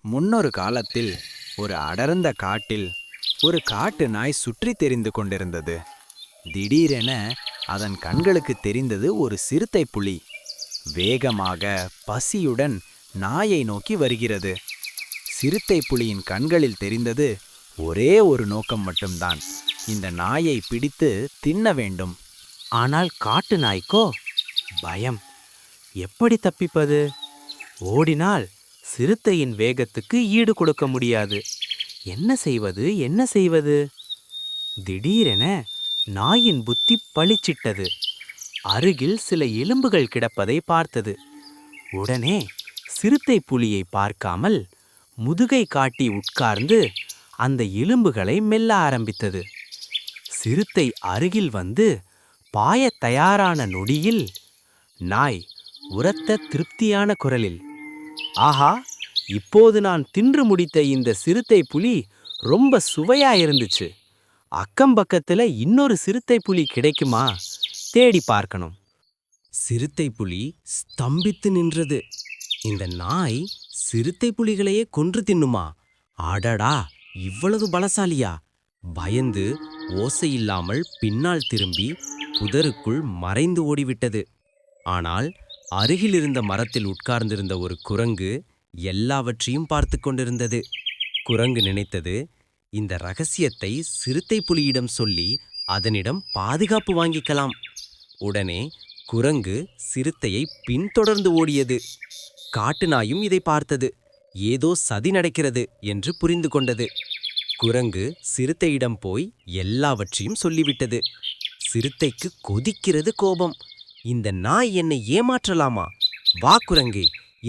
முன்னொரு காலத்தில் ஒரு அடர்ந்த காட்டில் ஒரு காட்டு நாய் சுற்றி தெரிந்து கொண்டிருந்தது. திடீரென அதன் கண்களுக்கு தெரிந்தது ஒரு சிறுத்தை புலி. வேகமாக பசியுடன் நாயை நோக்கி வருகிறது. சிறுத்தை புலியின் கண்களில் தெரிந்தது ஒரே ஒரு நோக்கம் மட்டும்தான், இந்த நாயை பிடித்து தின்ன வேண்டும். ஆனால் காட்டு நாய்க்கோ பயம். எப்படி தப்பிப்பது? ஓடினால் சிறுத்தையின் வேகத்துக்கு ஈடு கொடுக்க முடியாது. என்ன செய்வது? திடீரென நாயின் புத்தி பளிச்சிட்டது. அருகில் சில எலும்புகள் கிடப்பதை பார்த்தது. உடனே சிறுத்தை புலியை பார்க்காமல் முதுகை காட்டி உட்கார்ந்து அந்த எலும்புகளை மெல்ல ஆரம்பித்தது. சிறுத்தை அருகில் வந்து பாயத் தயாரான நொடியில் நாய் உரத்த திருப்தியான குரலில், ஆஹா, இப்போது நான் தின்று முடித்த இந்த சிறுத்தை புலி ரொம்ப சுவையா இருந்துச்சு. அக்கம் பக்கத்துல இன்னொரு சிறுத்தை புலி கிடைக்குமா? தேடி பார்க்கணும். சிறுத்தை புலி ஸ்தம்பித்து நின்றது. இந்த நாய் சிறுத்தை புலிகளையே கொன்று தின்னுமா? அடடா, இவ்வளவு பலசாலியா? பயந்து ஓசையில்லாமல் பின்னால் திரும்பி புதருக்குள் மறைந்து ஓடிவிட்டது. ஆனால் அருகிலிருந்த மரத்தில் உட்கார்ந்திருந்த ஒரு குரங்கு எல்லாவற்றையும் பார்த்து கொண்டிருந்தது. குரங்கு நினைத்தது, இந்த ரகசியத்தை சிறுத்தை புலியிடம் சொல்லி அதனிடம் பாதுகாப்பு வாங்கிக்கலாம். உடனே குரங்கு சிறுத்தையை பின்தொடர்ந்து ஓடியது. காட்டு நாயும் இதை பார்த்தது. ஏதோ சதி நடக்கிறது என்று புரிந்து கொண்டது. குரங்கு சிறுத்தையிடம் போய் எல்லாவற்றையும் சொல்லிவிட்டது. சிறுத்தைக்கு கொதிக்கிறது கோபம். இந்த நாய் என்னை ஏமாற்றலாமா? வா குரங்கே,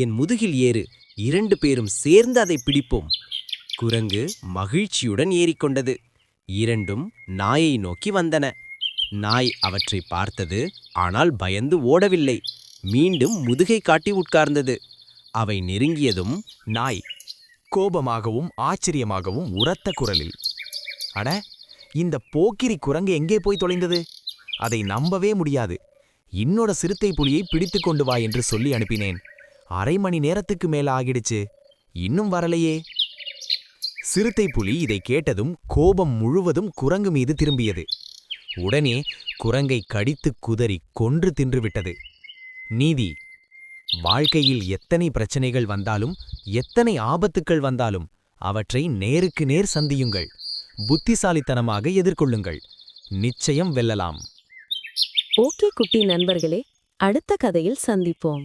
என் முதுகில் ஏறு, 2 பேரும் சேர்ந்து அதை பிடிப்போம். குரங்கு மகிழ்ச்சியுடன் ஏறிக்கொண்டது. இரண்டும் நாயை நோக்கி வந்தன. நாய் அவற்றை பார்த்தது. ஆனால் பயந்து ஓடவில்லை. மீண்டும் முதுகை காட்டி உட்கார்ந்தது. அவை நெருங்கியதும் நாய் கோபமாகவும் ஆச்சரியமாகவும் உரத்த குரலில், அட, இந்த போக்கிரி குரங்கு எங்கே போய் தொலைந்தது? அதை நம்பவே முடியாது. இன்னோட சிறுத்தை புலியை பிடித்து கொண்டு வா என்று சொல்லி அனுப்பினேன். அரை மணி நேரத்துக்கு மேல ஆகிடுச்சு, இன்னும் வரலையே. சிறுத்தை புலி இதை கேட்டதும் கோபம் முழுவதும் குரங்கு மீது திரும்பியது. உடனே குரங்கை கடித்து குதறி கொன்று தின்றுவிட்டது. நீதி: வாழ்க்கையில் எத்தனை பிரச்சனைகள் வந்தாலும், எத்தனை ஆபத்துக்கள் வந்தாலும் அவற்றை நேருக்கு நேர் சந்தியுங்கள். புத்திசாலித்தனமாக எதிர்கொள்ளுங்கள். நிச்சயம் வெல்லலாம். ஓகே குட்டி நண்பர்களே, அடுத்த கதையில் சந்திப்போம்.